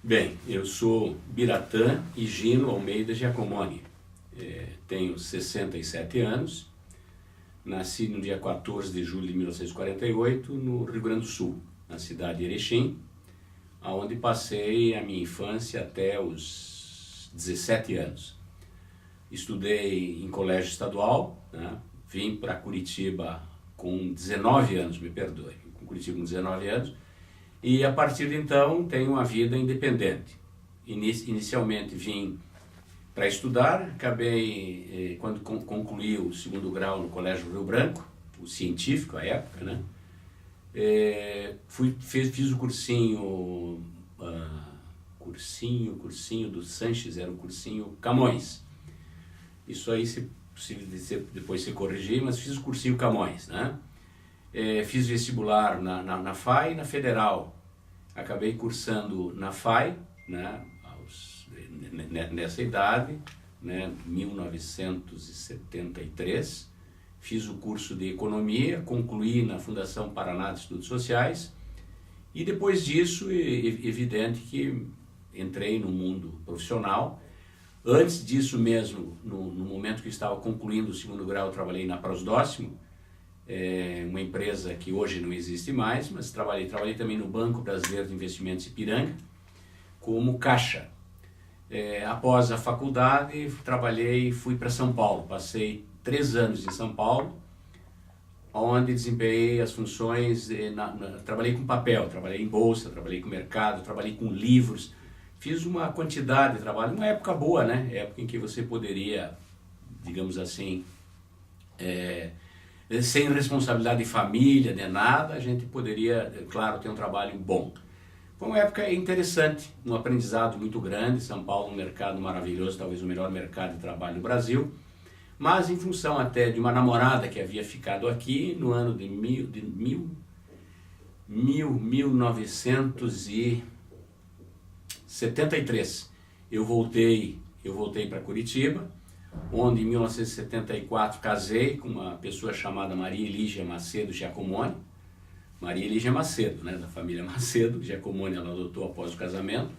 Bem, eu sou Biratã Higino Almeida Giacomoni, tenho 67 anos, nasci no dia 14 de julho de 1948 no Rio Grande do Sul, na cidade de Erechim, onde passei a minha infância até os 17 anos. Estudei em colégio estadual, né? Vim para Curitiba com 19 anos, me perdoe, com Curitiba com 19 anos, e a partir de então tenho uma vida independente. Inicialmente vim para estudar, acabei, quando concluí o segundo grau no Colégio Rio Branco, o científico à época, né? Fiz o cursinho do Sanches, era o cursinho Camões. Isso aí, se possível depois se corrigir, mas fiz o cursinho Camões, né? Fiz vestibular na FAI e na Federal. Acabei cursando na FAI, né, nessa idade, né, 1973. Fiz o curso de Economia, concluí na Fundação Paraná de Estudos Sociais. E depois disso, evidente que entrei no mundo profissional. Antes disso mesmo, no momento que estava concluindo o segundo grau, eu trabalhei na Prosdóximo, uma empresa que hoje não existe mais, mas trabalhei também no Banco Brasileiro de Investimentos Ipiranga, como caixa. Após a faculdade, fui para São Paulo, passei 3 anos em São Paulo, onde desempenhei as funções, trabalhei com papel, trabalhei em bolsa, trabalhei com mercado, trabalhei com livros, fiz uma quantidade de trabalho, uma época boa, né? Época em que você poderia, digamos assim, sem responsabilidade de família, de nada, a gente poderia, claro, ter um trabalho bom. Foi uma época interessante, um aprendizado muito grande. São Paulo, um mercado maravilhoso, talvez o melhor mercado de trabalho do Brasil, mas em função até de uma namorada que havia ficado aqui no ano de 1973. Eu voltei para Curitiba, onde em 1974 casei com uma pessoa chamada Maria Elígia Macedo Giacomoni. Maria Elígia Macedo, né, da família Macedo. Giacomoni ela adotou após o casamento.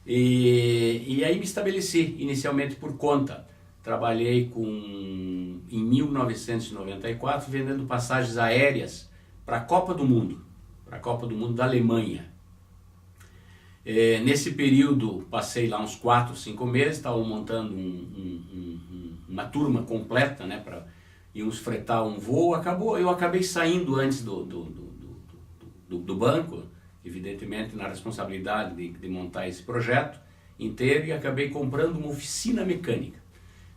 E aí me estabeleci, inicialmente por conta. Trabalhei em 1994 vendendo passagens aéreas para a Copa do Mundo da Alemanha. Nesse período passei lá uns 4, 5 meses, estava montando uma turma completa, né, para íamos fretar um voo. Eu acabei saindo antes do banco, evidentemente na responsabilidade de montar esse projeto inteiro, e acabei comprando uma oficina mecânica.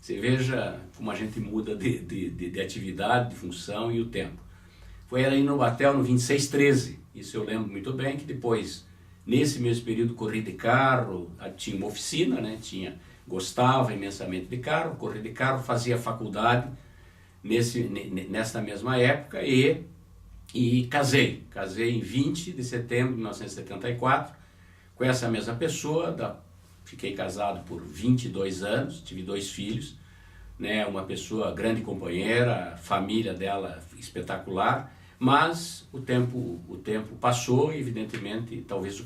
Você veja como a gente muda de atividade, de função e o tempo. Foi aí no Batel, no 2613, isso eu lembro muito bem, que depois, nesse mesmo período, corri de carro, tinha uma oficina, né? Gostava imensamente de carro, corri de carro, fazia faculdade nessa mesma época e casei em 20 de setembro de 1974 com essa mesma pessoa. Fiquei casado por 22 anos, tive 2 filhos, né? Uma pessoa grande companheira, a família dela espetacular, mas o tempo passou e evidentemente talvez o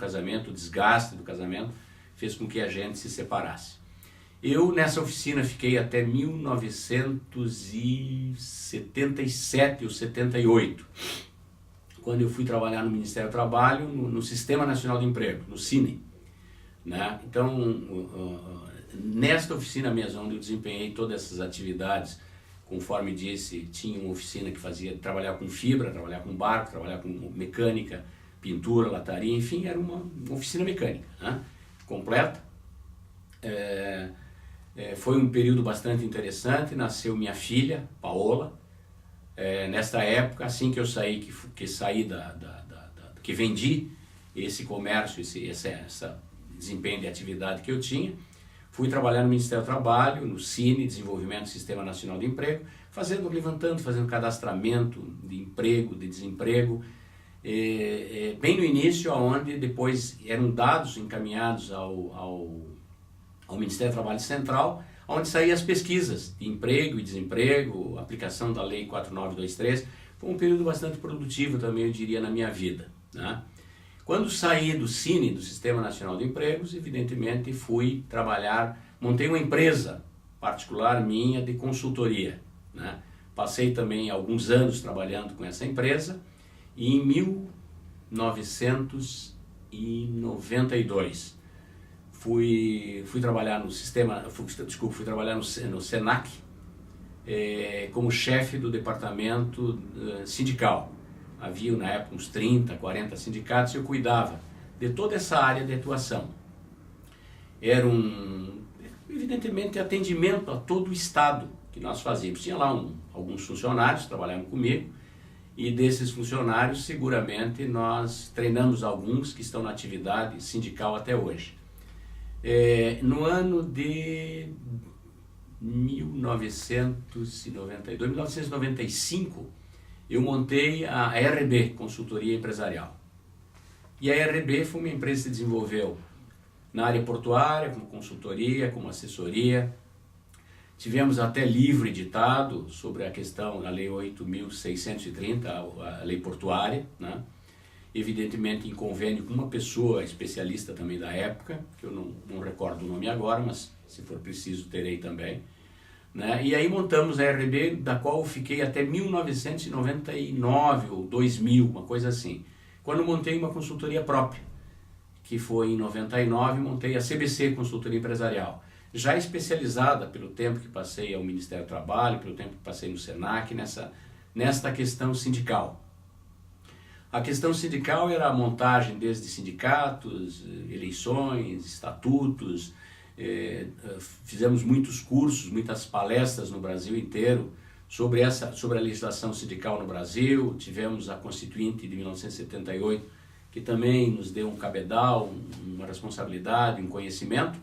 desgaste do casamento fez com que a gente se separasse. Eu nessa oficina fiquei até 1977 ou 78, quando eu fui trabalhar no Ministério do Trabalho, no Sistema Nacional de Emprego, no Cine, né? Então, nesta oficina mesmo, onde eu desempenhei todas essas atividades, conforme disse, tinha uma oficina que trabalhar com fibra, trabalhar com barco, trabalhar com mecânica, pintura, lataria, enfim, era uma oficina mecânica, né, completa. Foi um período bastante interessante. Nasceu minha filha, Paola. Nesta época, assim que eu saí, que vendi esse comércio, essa desempenho de atividade que eu tinha, fui trabalhar no Ministério do Trabalho, no Cine, Desenvolvimento do Sistema Nacional de Emprego, fazendo cadastramento de emprego, de desemprego, bem no início, onde depois eram dados encaminhados ao Ministério do Trabalho Central, onde saíam as pesquisas de emprego e desemprego, aplicação da Lei 4923. Foi um período bastante produtivo também, eu diria, na minha vida, né? Quando saí do Cine, do Sistema Nacional de Empregos, evidentemente fui trabalhar, montei uma empresa particular minha de consultoria, né? Passei também alguns anos trabalhando com essa empresa e em 1992 fui trabalhar no sistema, fui trabalhar no Senac como chefe do departamento sindical. Havia na época uns 30, 40 sindicatos e eu cuidava de toda essa área de atuação. Era evidentemente, atendimento a todo o Estado que nós fazíamos. Tinha lá alguns funcionários que trabalhavam comigo e desses funcionários seguramente nós treinamos alguns que estão na atividade sindical até hoje. No ano de 1995, eu montei a RB, Consultoria Empresarial. E a RB foi uma empresa que se desenvolveu na área portuária, como consultoria, como assessoria. Tivemos até livro editado sobre a questão da Lei 8.630, a lei portuária, né? Evidentemente em convênio com uma pessoa especialista também da época, que eu não recordo o nome agora, mas se for preciso terei também. Né? E aí montamos a RB, da qual eu fiquei até 1999 ou 2000, uma coisa assim. Quando montei uma consultoria própria, que foi em 99, montei a CBC, Consultoria Empresarial, já especializada pelo tempo que passei ao Ministério do Trabalho, pelo tempo que passei no Senac, nesta questão sindical. A questão sindical era a montagem desde sindicatos, eleições, estatutos. Fizemos muitos cursos, muitas palestras no Brasil inteiro sobre a legislação sindical no Brasil. Tivemos a Constituinte de 1978, que também nos deu um cabedal, uma responsabilidade, um conhecimento.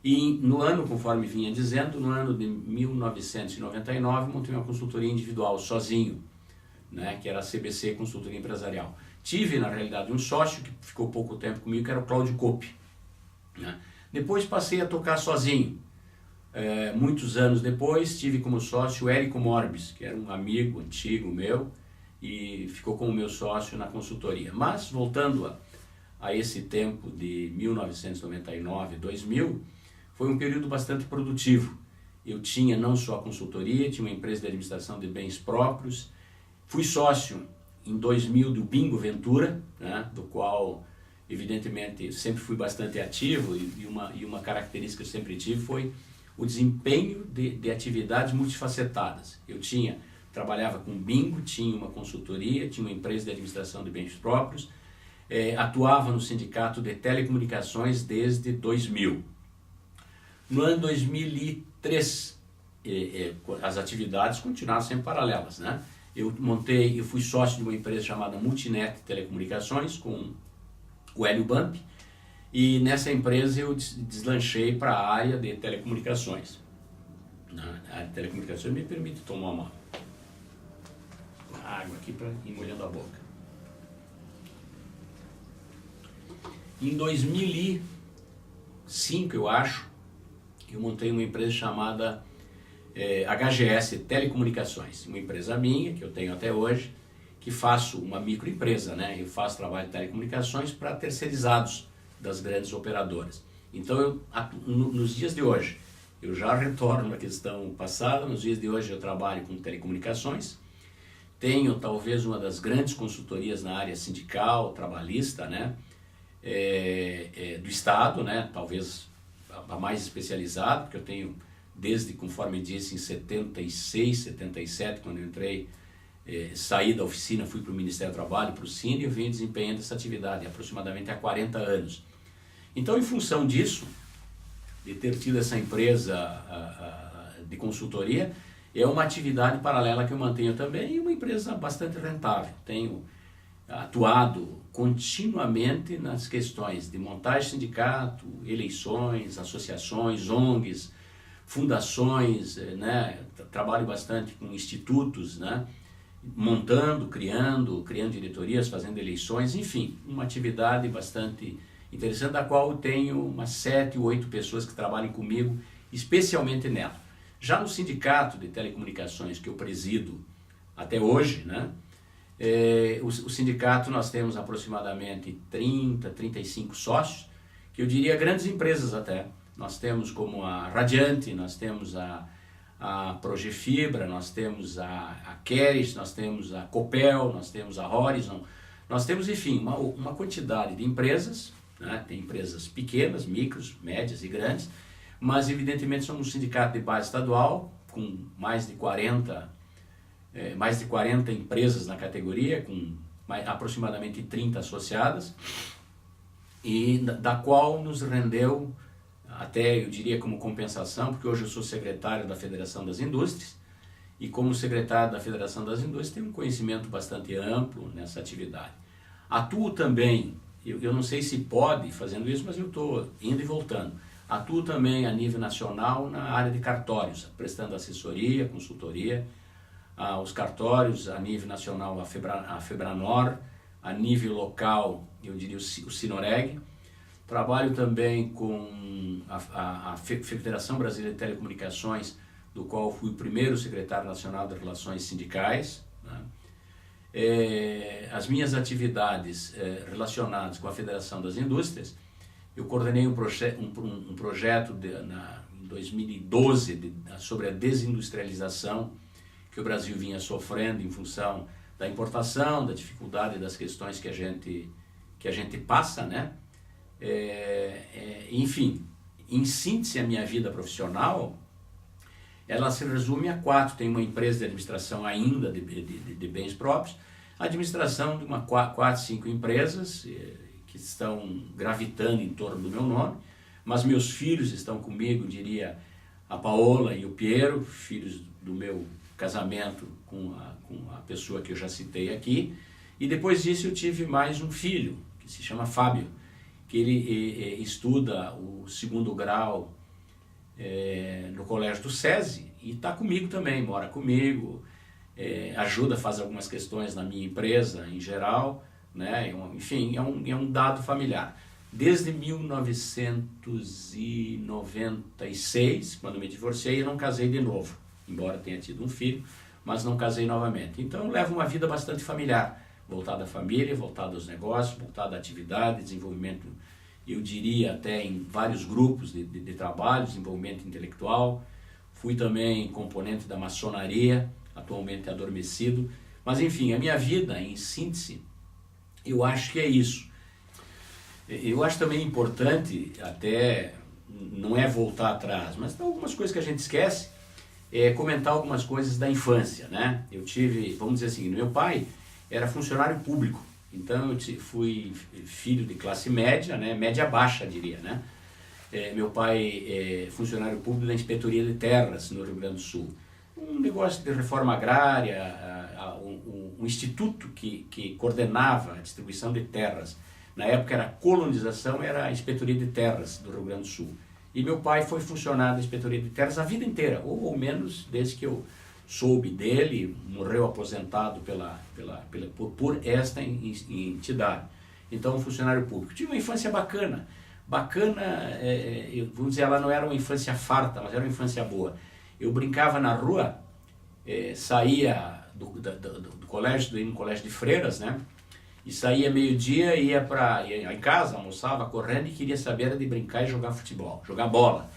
E no ano, conforme vinha dizendo, no ano de 1999, montei uma consultoria individual, sozinho, né, que era a CBC, Consultoria Empresarial. Tive, na realidade, um sócio que ficou pouco tempo comigo, que era o Cláudio Coppe, né? Depois passei a tocar sozinho. Muitos anos depois, tive como sócio o Érico Morbis, que era um amigo antigo meu, e ficou como meu sócio na consultoria. Mas, voltando a esse tempo de 1999, 2000, foi um período bastante produtivo. Eu tinha não só a consultoria, tinha uma empresa de administração de bens próprios. Fui sócio em 2000 do Bingo Ventura, né, do qual, evidentemente, sempre fui bastante ativo e uma característica que eu sempre tive foi o desempenho de atividades multifacetadas. Eu trabalhava com bingo, tinha uma consultoria, tinha uma empresa de administração de bens próprios, atuava no sindicato de telecomunicações desde 2000. No ano 2003, as atividades continuaram sempre paralelas, né? Eu fui sócio de uma empresa chamada Multinet Telecomunicações, com o Hélio Bump, e nessa empresa eu deslanchei para a área de telecomunicações. A área de telecomunicações me permite tomar uma água aqui para ir molhando a boca. Em 2005, eu acho, eu montei uma empresa chamada HGS Telecomunicações, uma empresa minha, que eu tenho até hoje, que faço uma microempresa, né? Eu faço trabalho de telecomunicações para terceirizados das grandes operadoras. Então, nos dias de hoje, eu já retorno à questão passada, nos dias de hoje eu trabalho com telecomunicações, tenho talvez uma das grandes consultorias na área sindical, trabalhista, né? Do Estado, né? Talvez a mais especializada, porque eu tenho desde, conforme disse, em 76, 77, quando eu entrei, saí da oficina, fui para o Ministério do Trabalho, para o Cine, e eu venho desempenhando essa atividade aproximadamente há 40 anos. Então, em função disso, de ter tido essa empresa de consultoria, é uma atividade paralela que eu mantenho também e uma empresa bastante rentável. Tenho atuado continuamente nas questões de montagem de sindicato, eleições, associações, ONGs, fundações, né? Trabalho bastante com institutos, né? Montando, criando diretorias, fazendo eleições, enfim, uma atividade bastante interessante, da qual eu tenho umas 7 ou 8 pessoas que trabalham comigo, especialmente nela. Já no sindicato de telecomunicações que eu presido até hoje, né? O sindicato, nós temos aproximadamente 30, 35 sócios, que eu diria grandes empresas até. Nós temos como a Radiante, nós temos a Progefibra, nós temos a Keres, nós temos a Copel, nós temos a Horizon, nós temos, enfim, uma quantidade de empresas, né? Tem empresas pequenas, micros, médias e grandes, mas evidentemente somos um sindicato de base estadual, com mais de 40 empresas na categoria, com aproximadamente 30 associadas, e da qual nos rendeu, até eu diria como compensação, porque hoje eu sou secretário da Federação das Indústrias, e como secretário da Federação das Indústrias tenho um conhecimento bastante amplo nessa atividade. Atuo também, eu não sei se pode fazendo isso, mas eu estou indo e voltando. Atuo também a nível nacional na área de cartórios, prestando assessoria, consultoria aos cartórios, a nível nacional a Febranor, a nível local, eu diria o Sinoreg. Trabalho também com a Federação Brasileira de Telecomunicações, do qual fui o primeiro secretário nacional de Relações Sindicais, né? As minhas atividades relacionadas com a Federação das Indústrias, eu coordenei um projeto em 2012 sobre a desindustrialização que o Brasil vinha sofrendo em função da importação, da dificuldade das questões que a gente passa, né? Enfim, em síntese, a minha vida profissional, ela se resume a 4. Tenho uma empresa de administração ainda de bens próprios, a administração de 4, 5 empresas que estão gravitando em torno do meu nome, mas meus filhos estão comigo, diria a Paola e o Piero, filhos do meu casamento com a pessoa que eu já citei aqui, e depois disso eu tive mais um filho, que se chama Fábio, que ele estuda o 2º grau no Colégio do SESI e está comigo também, mora comigo, ajuda, faz algumas questões na minha empresa em geral, né? Enfim, é um dado familiar. Desde 1996, quando me divorciei, eu não casei de novo, embora tenha tido um filho, mas não casei novamente. Então eu levo uma vida bastante familiar, voltada à família, voltada aos negócios, voltada à atividade, desenvolvimento, eu diria até em vários grupos de trabalho, desenvolvimento intelectual. Fui também componente da maçonaria, atualmente adormecido. Mas enfim, a minha vida, em síntese, eu acho que é isso. Eu acho também importante, até não é voltar atrás, mas tem algumas coisas que a gente esquece, comentar algumas coisas da infância, né? Eu tive, vamos dizer assim, meu pai era funcionário público, então eu fui filho de classe média, né? Média baixa, diria, né? Meu pai é funcionário público da Inspetoria de Terras, no Rio Grande do Sul. Um negócio de reforma agrária, um instituto que coordenava a distribuição de terras. Na época era colonização, era a Inspetoria de Terras do Rio Grande do Sul. E meu pai foi funcionário da Inspetoria de Terras a vida inteira, ou menos desde que eu soube dele, morreu aposentado por esta entidade. Então, um funcionário público. Tive uma infância bacana, vamos dizer, ela não era uma infância farta, mas era uma infância boa. Eu brincava na rua, saía do colégio, no colégio de freiras, né? E saía meio-dia, ia em casa, almoçava correndo e queria saber de brincar e jogar futebol, jogar bola.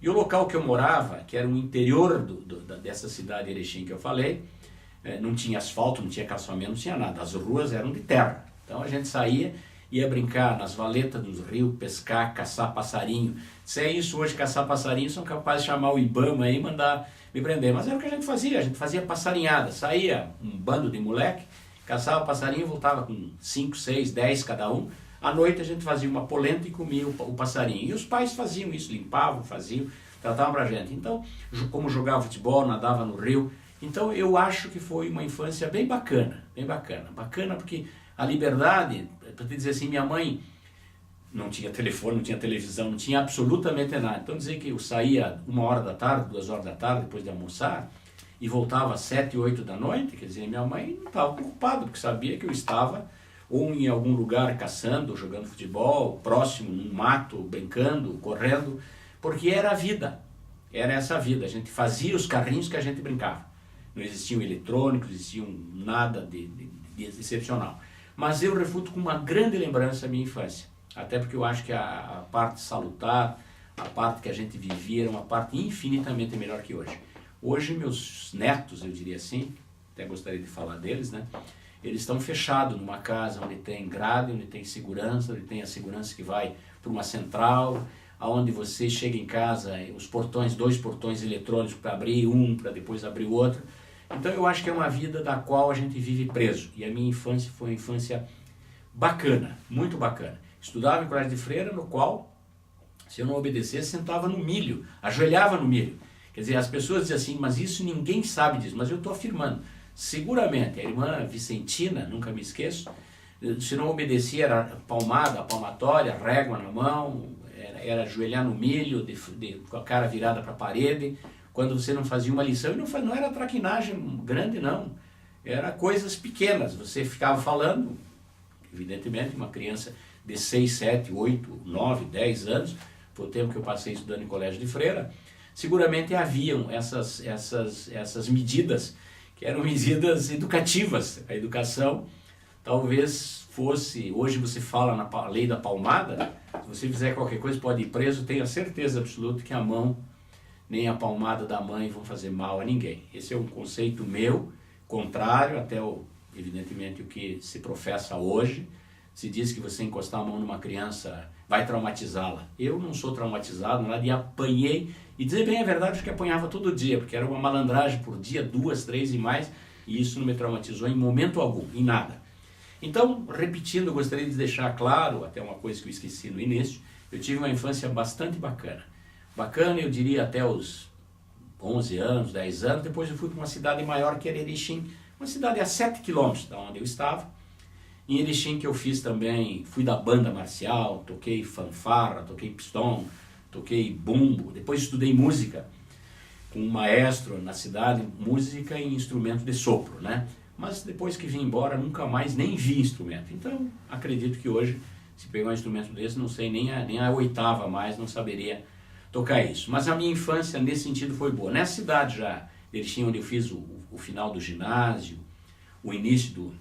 E o local que eu morava, que era o interior dessa cidade Erechim que eu falei, não tinha asfalto, não tinha calçamento, não tinha nada. As ruas eram de terra. Então a gente saía, ia brincar nas valetas dos rios, pescar, caçar passarinho. Se é isso hoje, caçar passarinho, são capazes de chamar o Ibama aí e mandar me prender. Mas era o que a gente fazia passarinhada. Saía um bando de moleque, caçava passarinho, voltava com 5, 6, 10 cada um. À noite a gente fazia uma polenta e comia o passarinho. E os pais faziam isso, limpavam, faziam, tratavam pra gente. Então, como jogava futebol, nadava no rio. Então eu acho que foi uma infância bem bacana, bem bacana. Bacana porque a liberdade, para te dizer assim, minha mãe não tinha telefone, não tinha televisão, não tinha absolutamente nada. Então dizer que eu saía 1h da tarde, 2h da tarde, depois de almoçar, e voltava às 7, 8 da noite, quer dizer, minha mãe não estava preocupada, porque sabia que eu estava ou em algum lugar caçando, jogando futebol, próximo, num mato, brincando, correndo, porque era a vida, era essa vida. A gente fazia os carrinhos que a gente brincava. Não existiam eletrônicos, não existiam nada de excepcional. Mas eu refuto com uma grande lembrança a minha infância, até porque eu acho que a parte salutar, a parte que a gente vivia era uma parte infinitamente melhor que hoje. Hoje meus netos, eu diria assim, até gostaria de falar deles, né? Eles estão fechados numa casa onde tem grade, onde tem segurança, onde tem a segurança que vai para uma central, aonde você chega em casa, os portões, 2 portões eletrônicos para abrir um, para depois abrir o outro. Então eu acho que é uma vida da qual a gente vive preso. E a minha infância foi uma infância bacana, muito bacana. Estudava em colégio de freira, no qual, se eu não obedecesse, sentava no milho, ajoelhava no milho. Quer dizer, as pessoas dizem assim, mas isso ninguém sabe disso, mas eu estou afirmando. Seguramente, a irmã Vicentina, nunca me esqueço, se não obedecia era palmada, palmatória, régua na mão, era ajoelhar no milho, com a cara virada para a parede, quando você não fazia uma lição, e não era traquinagem grande não, era coisas pequenas, você ficava falando, evidentemente uma criança de 6, 7, 8, 9, 10 anos, foi o tempo que eu passei estudando em colégio de freira, seguramente haviam essas medidas, que eram medidas educativas. A educação talvez fosse, hoje você fala na lei da palmada, se você fizer qualquer coisa pode ir preso, tenha certeza absoluta que a mão, nem a palmada da mãe vão fazer mal a ninguém. Esse é um conceito meu, contrário até, evidentemente, o que se professa hoje. Se diz que você encostar a mão numa criança vai traumatizá-la. Eu não sou traumatizado, nada, e apanhei, e dizer bem a verdade, acho que apanhava todo dia, porque era uma malandragem por dia, 2, 3 e mais, e isso não me traumatizou em momento algum, em nada. Então, repetindo, eu gostaria de deixar claro, até uma coisa que eu esqueci no início, eu tive uma infância bastante bacana. Bacana, eu diria, até os 11 anos, 10 anos, depois eu fui para uma cidade maior que era Erechim, uma cidade a 7 quilômetros da onde eu estava. Em Erechim que eu fiz também, fui da banda marcial, toquei fanfarra, toquei pistão, toquei bumbo, depois estudei música com um maestro na cidade, música e instrumento de sopro, né? Mas depois que vim embora, nunca mais nem vi instrumento. Então, acredito que hoje, se pegar um instrumento desse, não sei nem a oitava mais, não saberia tocar isso. Mas a minha infância, nesse sentido, foi boa. Nessa cidade já, Erechim, onde eu fiz o final do ginásio, o início do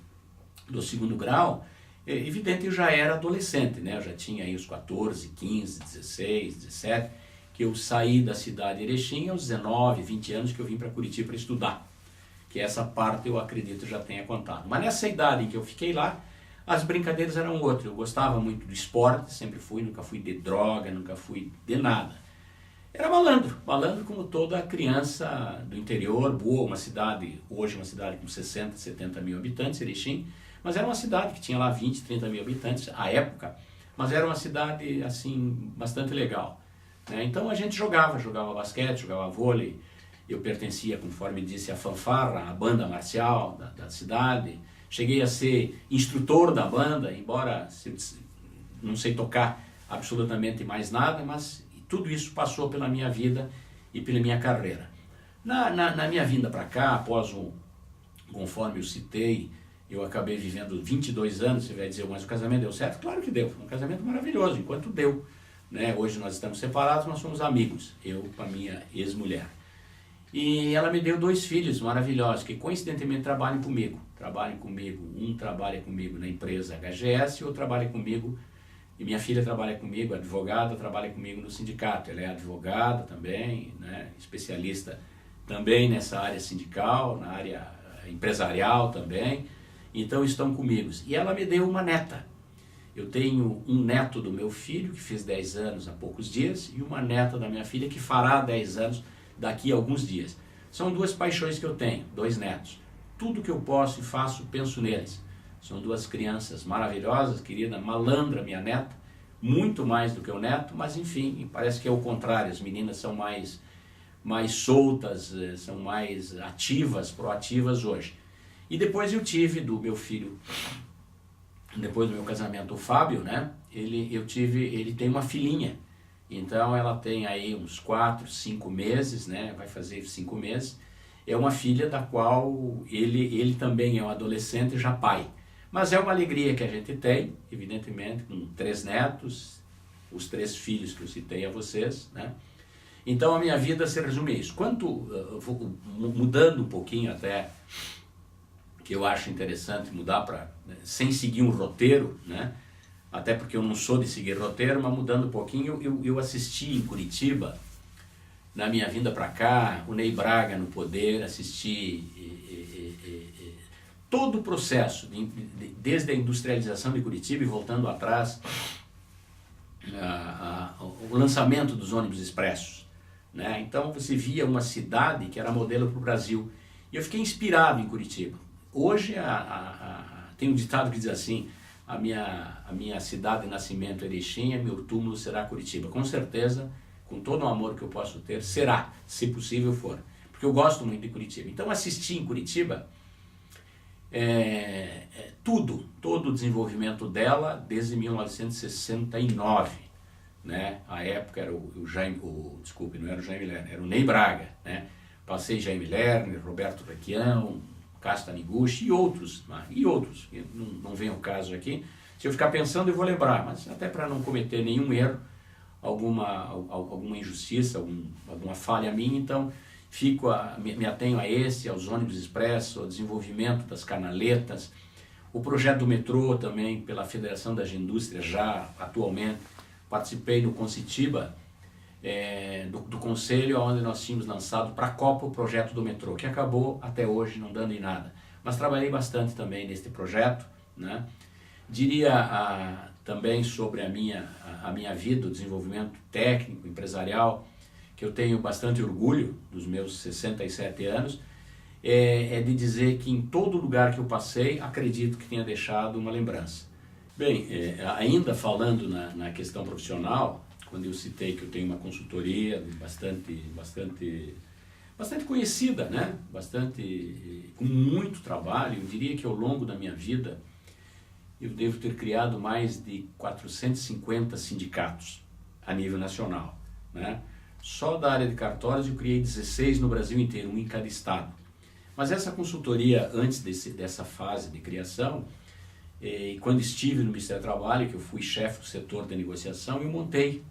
2º grau, evidente eu já era adolescente, né? Eu já tinha aí os 14, 15, 16, 17, que eu saí da cidade de Erechim aos 19, 20 anos que eu vim para Curitiba para estudar. Que essa parte eu acredito já tenha contado. Mas nessa idade em que eu fiquei lá, as brincadeiras eram outras. Eu gostava muito do esporte, sempre fui, nunca fui de droga, nunca fui de nada. Era malandro como toda criança do interior, boa, uma cidade, hoje uma cidade com 60, 70 mil habitantes, Erechim, mas era uma cidade que tinha lá 20, 30 mil habitantes à época, mas era uma cidade assim bastante legal, né? Então a gente jogava basquete, jogava vôlei, eu pertencia, conforme disse, à fanfarra, à banda marcial da cidade, cheguei a ser instrutor da banda, embora não sei tocar absolutamente mais nada, mas tudo isso passou pela minha vida e pela minha carreira. Na minha vinda para cá, após conforme eu citei, eu acabei vivendo 22 anos, você vai dizer, mas o casamento deu certo? Claro que deu, foi um casamento maravilhoso, enquanto deu, né? Hoje nós estamos separados, nós somos amigos, eu com a minha ex-mulher. E ela me deu 2 filhos maravilhosos, que coincidentemente trabalham comigo. Um trabalha comigo na empresa HGS e outro trabalha comigo, e minha filha trabalha comigo, advogada, trabalha comigo no sindicato. Ela é advogada também, né? Especialista também nessa área sindical, na área empresarial também. Então estão comigo. E ela me deu uma neta. Eu tenho um neto do meu filho, que fez 10 anos há poucos dias, e uma neta da minha filha, que fará 10 anos daqui a alguns dias. São 2 paixões que eu tenho, 2 netos. Tudo que eu posso e faço, penso neles. São 2 crianças maravilhosas, querida, malandra minha neta, muito mais do que o neto, mas enfim, parece que é o contrário, as meninas são mais soltas, são mais ativas, proativas hoje. E depois eu tive do meu filho, depois do meu casamento, o Fábio, né? Ele tem uma filhinha, então ela tem aí uns 4, 5 meses, né? Vai fazer 5 meses. É uma filha da qual ele também é um adolescente já pai. Mas é uma alegria que a gente tem, evidentemente, com 3 netos, os 3 filhos que eu citei a vocês, né? Então a minha vida se resume a isso. Mudando um pouquinho até, que eu acho interessante mudar para, sem seguir um roteiro, né? Até porque eu não sou de seguir roteiro, mas mudando um pouquinho, eu assisti em Curitiba, na minha vinda para cá, o Ney Braga no poder, assisti todo o processo, desde a industrialização de Curitiba e voltando atrás, o lançamento dos ônibus expressos, né? Então você via uma cidade que era modelo para o Brasil, e eu fiquei inspirado em Curitiba. Hoje tem um ditado que diz assim: a minha cidade de nascimento é Erechim, meu túmulo será Curitiba. Com certeza, com todo o amor que eu posso ter, será, se possível for, porque eu gosto muito de Curitiba. Então assisti em Curitiba todo o desenvolvimento dela desde 1969, né? A época era desculpe, não era o Jaime Lerner, era o Ney Braga, né? Passei Jaime Lerner, Roberto Requião, Cássio Taniguchi e outros, que não vem ao caso aqui. Se eu ficar pensando eu vou lembrar, mas até para não cometer nenhum erro, alguma injustiça, alguma falha minha, então me atenho aos ônibus expresso, ao desenvolvimento das canaletas, o projeto do metrô também pela Federação das Indústrias já atualmente. Participei no Concitiba, do conselho onde nós tínhamos lançado para a Copa o projeto do metrô, que acabou até hoje não dando em nada. Mas trabalhei bastante também neste projeto, né? Diria também sobre a minha vida, o desenvolvimento técnico, empresarial, que eu tenho bastante orgulho dos meus 67 anos, de dizer que em todo lugar que eu passei, acredito que tenha deixado uma lembrança. Bem, ainda falando na questão profissional, quando eu citei que eu tenho uma consultoria bastante conhecida, né? Com muito trabalho, eu diria que ao longo da minha vida eu devo ter criado mais de 450 sindicatos a nível nacional, né? Só da área de cartórios eu criei 16 no Brasil inteiro, um em cada estado. Mas essa consultoria, antes dessa fase de criação, quando estive no Ministério do Trabalho, que eu fui chefe do setor de negociação, eu montei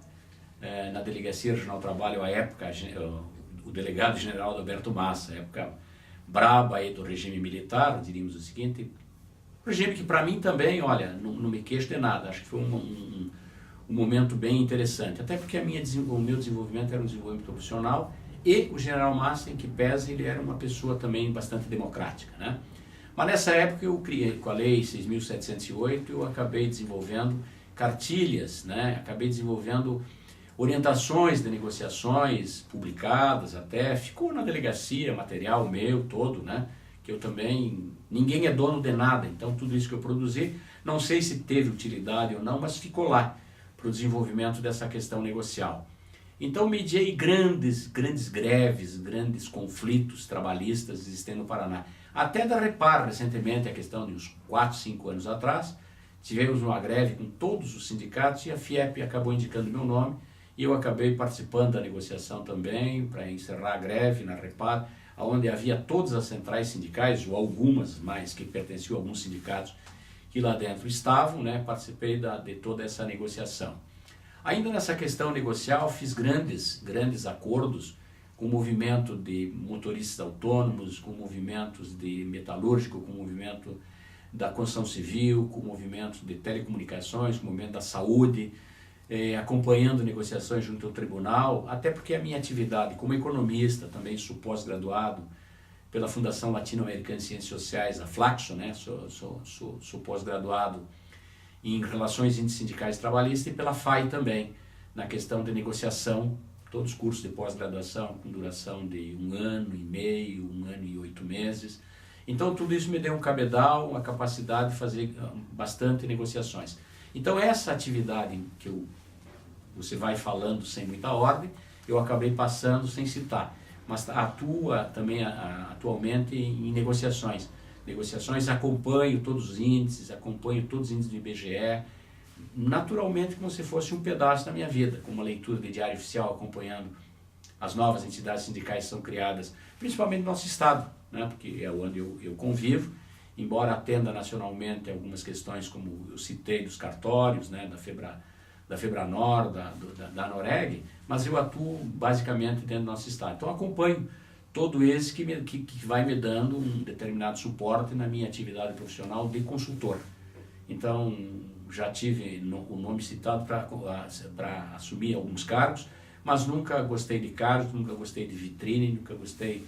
na Delegacia Regional do Trabalho, à época, o delegado-geral Alberto Massa, época braba aí do regime militar, diríamos o seguinte, regime que para mim também, olha, não me queixo de nada, acho que foi um momento bem interessante, até porque o meu desenvolvimento era um desenvolvimento profissional, e o general Massa, em que pese, ele era uma pessoa também bastante democrática, né? Mas nessa época eu criei, com a Lei 6.708, eu acabei desenvolvendo cartilhas, né? Acabei desenvolvendo orientações de negociações publicadas até, ficou na delegacia, material meu todo, né? Que eu também, ninguém é dono de nada, então tudo isso que eu produzi, não sei se teve utilidade ou não, mas ficou lá para o desenvolvimento dessa questão negocial. Então mediei grandes greves, grandes conflitos trabalhistas existentes no Paraná. Até da Repar, recentemente, a questão de uns 4, 5 anos atrás, tivemos uma greve com todos os sindicatos e a FIEP acabou indicando meu nome e eu acabei participando da negociação também para encerrar a greve na Repar, onde havia todas as centrais sindicais, ou algumas mais que pertenciam a alguns sindicatos que lá dentro estavam, né? Participei de toda essa negociação. Ainda nessa questão negocial, fiz grandes acordos com o movimento de motoristas autônomos, com movimentos de metalúrgico, com o movimento da construção civil, com o movimento de telecomunicações, com o movimento da saúde, acompanhando negociações junto ao tribunal, até porque a minha atividade como economista, também sou pós-graduado pela Fundação Latino-Americana de Ciências Sociais, a Flaxo, né? Sou pós-graduado em Relações Intersindicais Trabalhistas e pela FAI também, na questão de negociação, todos os cursos de pós-graduação com duração de 1 ano e meio, 1 ano e 8 meses. Então tudo isso me deu um cabedal, uma capacidade de fazer bastante negociações. Então essa atividade que você vai falando sem muita ordem, eu acabei passando sem citar, mas atua também atualmente em negociações. Acompanho todos os índices do IBGE, naturalmente como se fosse um pedaço da minha vida, com uma leitura de diário oficial, acompanhando as novas entidades sindicais que são criadas, principalmente no nosso estado, né, porque é onde eu convivo, embora atenda nacionalmente algumas questões, como eu citei, dos cartórios, né, da Febranor, da Noreg, mas eu atuo basicamente dentro do nosso estado. Então acompanho todo esse que vai me dando um determinado suporte na minha atividade profissional de consultor. Então, já tive o nome citado para assumir alguns cargos, mas nunca gostei de cargos, nunca gostei de vitrine, nunca gostei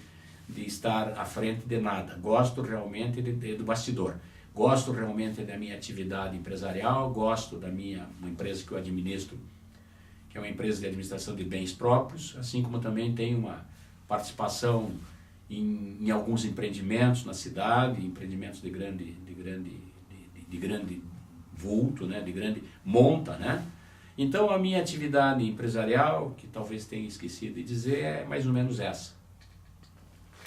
de estar à frente de nada. Gosto realmente do bastidor. Gosto realmente da minha atividade empresarial, gosto da uma empresa que eu administro, que é uma empresa de administração de bens próprios, assim como também tenho uma participação em alguns empreendimentos na cidade, empreendimentos de grande vulto, né, de grande monta, né? Então a minha atividade empresarial, que talvez tenha esquecido de dizer, é mais ou menos essa.